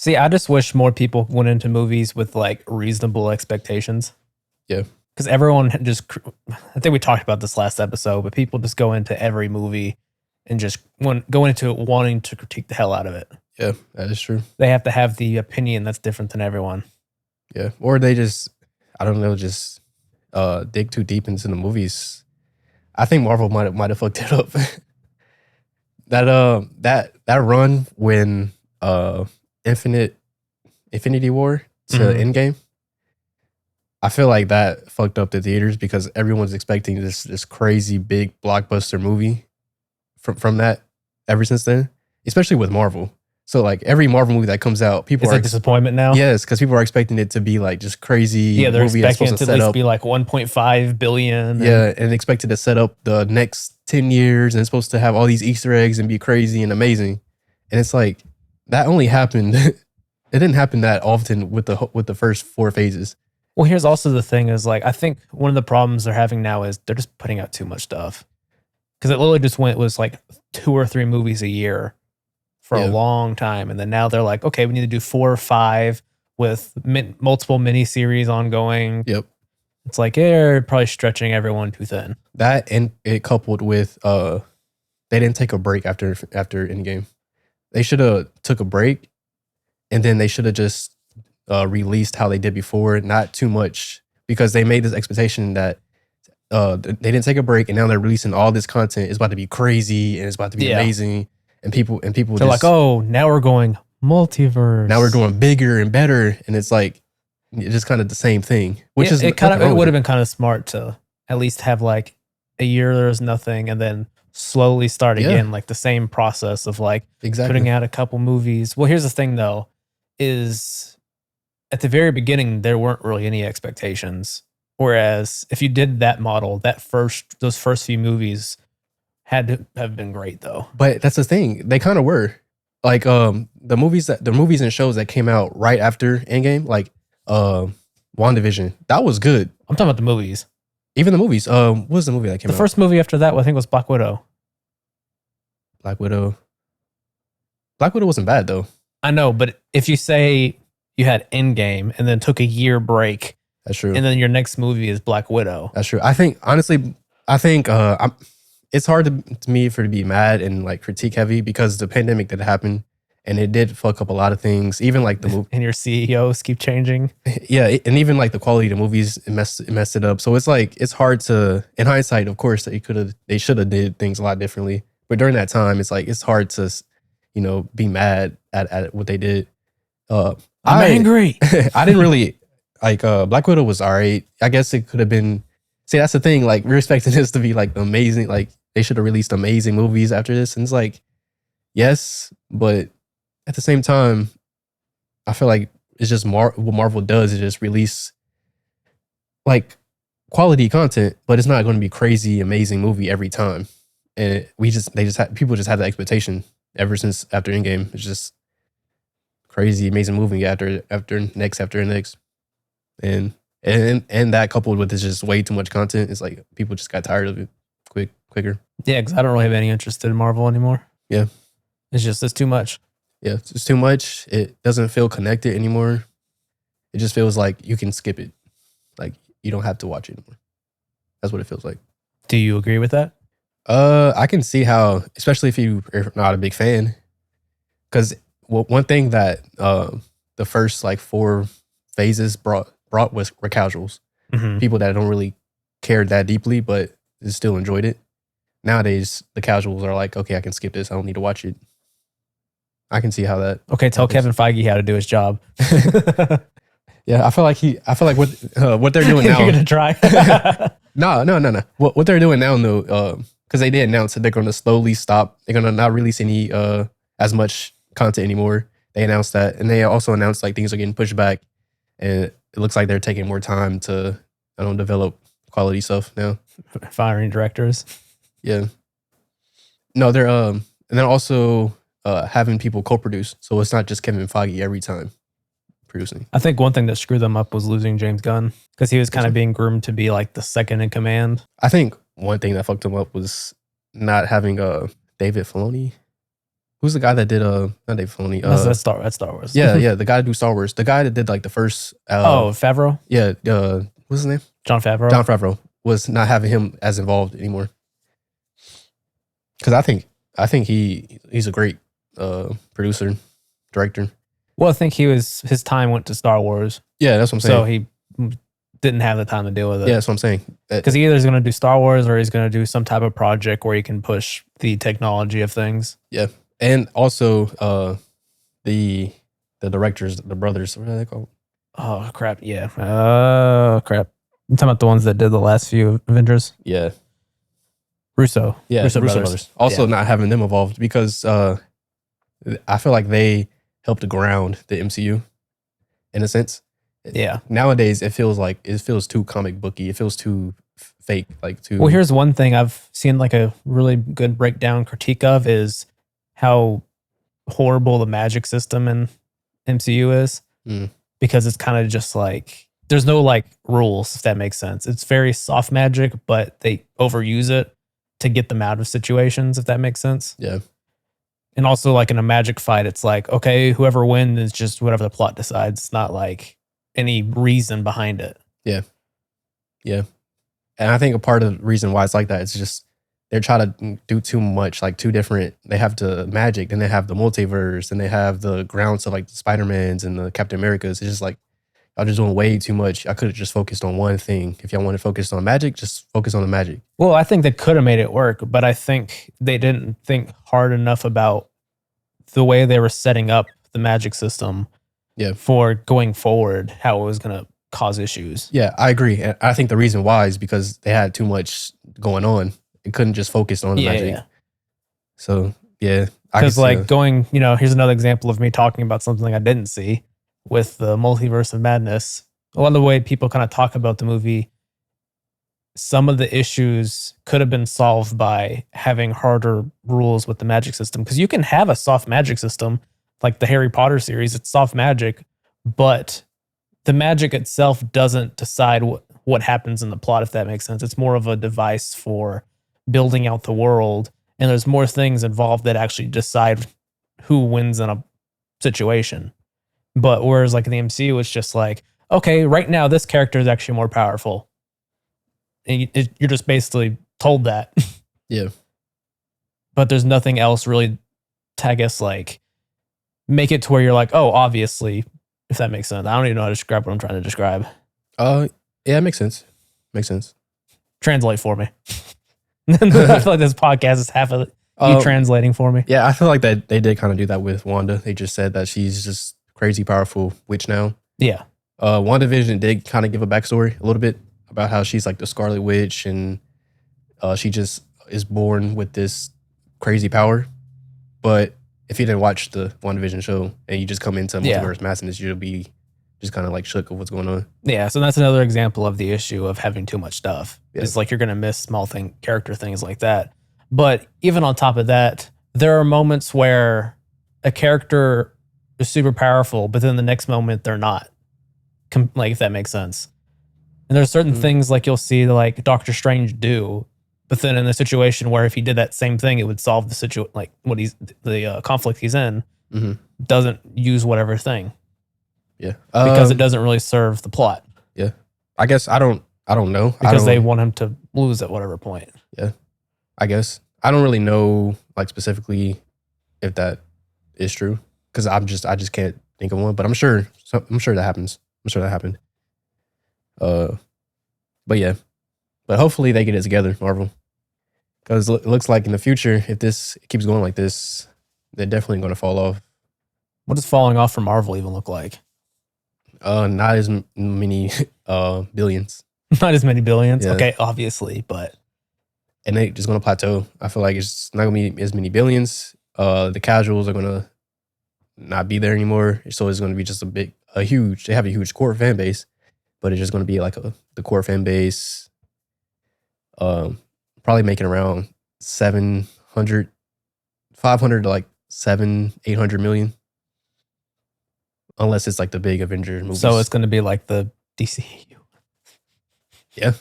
See, I just wish more people went into movies with like reasonable expectations. Yeah. Because everyone I think we talked about this last episode, but people just go into every movie and just go into it wanting to critique the hell out of it. Yeah, that is true. They have to have the opinion that's different than everyone. Yeah. Or they just, I don't know, just dig too deep into the movies. I think Marvel might have fucked it up. that run when Infinity War to Endgame, I feel like that fucked up the theaters because everyone's expecting this crazy big blockbuster movie from that ever since then, especially with Marvel. So like every Marvel movie that comes out, people It's a disappointment now. Yes, because people are expecting it to be like just crazy. Yeah, they're movie expecting that's it supposed to at least up, be like 1.5 billion. yeah, and expected to set up the next 10 years and it's supposed to have all these Easter eggs and be crazy and amazing. And it's like that only happened. It didn't happen that often with the first 4 phases. Well, here's also the thing is like I think one of the problems they're having now is they're just putting out too much stuff. Because it literally just was like 2 or 3 movies a year for a long time. And then now they're like, okay, we need to do 4 or 5 with multiple miniseries ongoing. Yep. It's like, they're probably stretching everyone too thin. That and it coupled with they didn't take a break after Endgame. They should have took a break and then they should have just released how they did before, not too much, because they made this expectation that they didn't take a break and now they're releasing all this content. It's about to be crazy and it's about to be amazing. And people they're just like, oh, now we're going multiverse. Now we're going bigger and better, and it's like it's just kind of the same thing. Which is it would have been kind of smart to at least have like a year there's nothing, and then slowly start again, like the same process of like putting out a couple movies. Well, here's the thing though, is at the very beginning there weren't really any expectations. Whereas if you did that model, those first few movies had to have been great though. But that's the thing. They kind of were. Like the movies and shows that came out right after Endgame, like WandaVision, that was good. I'm talking about the movies. Even the movies. What was the movie that came out? The first movie after that, I think, was Black Widow. Black Widow wasn't bad though. I know, but if you say you had Endgame and then took a year break, that's true. And then your next movie is Black Widow. That's true. I think honestly, it's hard to me to be mad and like critique heavy because the pandemic did happen and it did fuck up a lot of things. Even like the movie and your CEOs keep changing. Yeah, and even like the quality of the movies it messed it up. So it's like it's hard to, in hindsight, of course, they should have did things a lot differently. But during that time, it's like it's hard to, be mad at what they did. I'm angry. I didn't really like Black Widow was alright. I guess it could have been. See, that's the thing. Like, we're expecting this to be like amazing. Like, they should have released amazing movies after this. And it's like, yes, but at the same time, I feel like it's just what Marvel does is just release like quality content, but it's not going to be crazy, amazing movie every time. And people just have the expectation ever since after Endgame. It's just crazy, amazing movie after next. And that coupled with it's just way too much content, it's like people just got tired of it quicker. Yeah, because I don't really have any interest in Marvel anymore. Yeah. It's too much. Yeah, it's just too much. It doesn't feel connected anymore. It just feels like you can skip it. Like, you don't have to watch it anymore. That's what it feels like. Do you agree with that? I can see how, especially if you are not a big fan. Because one thing that the first like 4 phases brought were casuals. Mm-hmm. People that don't really care that deeply, but still enjoyed it. Nowadays, the casuals are like, okay, I can skip this. I don't need to watch it. I can see how that. Okay, tell Kevin Feige how to do his job. Yeah, I feel like what they're doing now. You're gonna try? No. What they're doing now, though, because they did announce that they're going to slowly stop. They're going to not release any as much content anymore. They announced that, and they also announced like things are getting pushed back, and it looks like they're taking more time to develop quality stuff now. Firing directors. Yeah. No, they're and they're also having people co-produce, so it's not just Kevin Feige every time producing. I think one thing that screwed them up was losing James Gunn because he was kind of being groomed to be like the second in command. I think one thing that fucked him up was not having David Filoni. who's the guy that did not Dave Filoni? That's Star Wars. Yeah, the guy that do Star Wars. The guy that did like the first Favreau? Yeah, what's his name? Jon Favreau. Jon Favreau was not having him as involved anymore. Cuz I think he's a great producer, director. Well, I think his time went to Star Wars. Yeah, that's what I'm saying. So he didn't have the time to deal with it. Yeah, that's what I'm saying. Because he either is going to do Star Wars or he's going to do some type of project where he can push the technology of things. Yeah, and also the directors, the brothers, what are they called? Oh crap! Yeah. Oh crap! You talking about the ones that did the last few Avengers? Yeah. Russo. Yeah, Russo brothers. Also, not having them involved because I feel like they helped to ground the MCU in a sense. Yeah. Nowadays, it feels too comic booky. It feels too fake. Like too. Well, here's one thing I've seen like a really good breakdown critique of is how horrible the magic system in MCU is. Because it's kind of just like there's no like rules, if that makes sense. It's very soft magic, but they overuse it to get them out of situations, if that makes sense. Yeah. And also like in a magic fight, it's like, okay, whoever wins is just whatever the plot decides. It's not like any reason behind it. Yeah. Yeah. And I think a part of the reason why it's like that is just they're trying to do too much, like too different. They have the magic, then they have the multiverse, and they have the grounds of like the Spider-Mans and the Captain Americas. It's just like, y'all just doing way too much. I could have just focused on one thing. If y'all want to focus on magic, just focus on the magic. Well, I think they could have made it work, but I think they didn't think hard enough about the way they were setting up the magic system for going forward, how it was going to cause issues. Yeah, I agree. And I think the reason why is because they had too much going on. It couldn't just focus on the magic. Yeah. So, yeah. Because like going, here's another example of me talking about something I didn't see with the Multiverse of Madness. A lot of the way people kind of talk about the movie, some of the issues could have been solved by having harder rules with the magic system. Because you can have a soft magic system, like the Harry Potter series, it's soft magic, but the magic itself doesn't decide what happens in the plot, if that makes sense. It's more of a device for building out the world, and there's more things involved that actually decide who wins in a situation. But whereas like in the MCU, it's just like, okay, right now this character is actually more powerful. And you're just basically told that. Yeah. But there's nothing else really to, I guess, like make it to where you're like, oh, obviously, if that makes sense. I don't even know how to describe what I'm trying to describe. Yeah, it makes sense. Makes sense. Translate for me. I feel like this podcast is half of you translating for me. Yeah, I feel like that they did kind of do that with Wanda. They just said that she's just crazy powerful witch now. Yeah. WandaVision did kind of give a backstory a little bit about how she's like the Scarlet Witch and she just is born with this crazy power. But if you didn't watch the WandaVision show and you just come into Multiverse Madness, you'll be just kind of like shook of what's going on. Yeah, so that's another example of the issue of having too much stuff. Yeah. It's like you're going to miss small character things like that. But even on top of that, there are moments where a character is super powerful, but then the next moment they're not. Like, if that makes sense. And there's certain things like you'll see like Doctor Strange do, but then in a situation where if he did that same thing, it would solve the situation, like what the conflict he's in, doesn't use whatever thing. Yeah. Because it doesn't really serve the plot. Yeah. I guess I don't know. Because they want him to lose at whatever point. Yeah. I guess. I don't really know like specifically if that is true. Because I just can't think of one. But I'm sure that happens. I'm sure that happened. But yeah. But hopefully they get it together, Marvel. Because it looks like in the future, if this keeps going like this, they're definitely going to fall off. What does falling off from Marvel even look like? Not as many billions. Not as many billions? Yeah. Okay, obviously, but... And they're just going to plateau. I feel like it's not going to be as many billions. The casuals are going to not be there anymore. So it's going to be just they have a huge core fan base, but it's just going to be like the core fan base, probably making around 500 to like 800 million. Unless it's like the big Avengers movies. So it's going to be like the DCU. Yeah.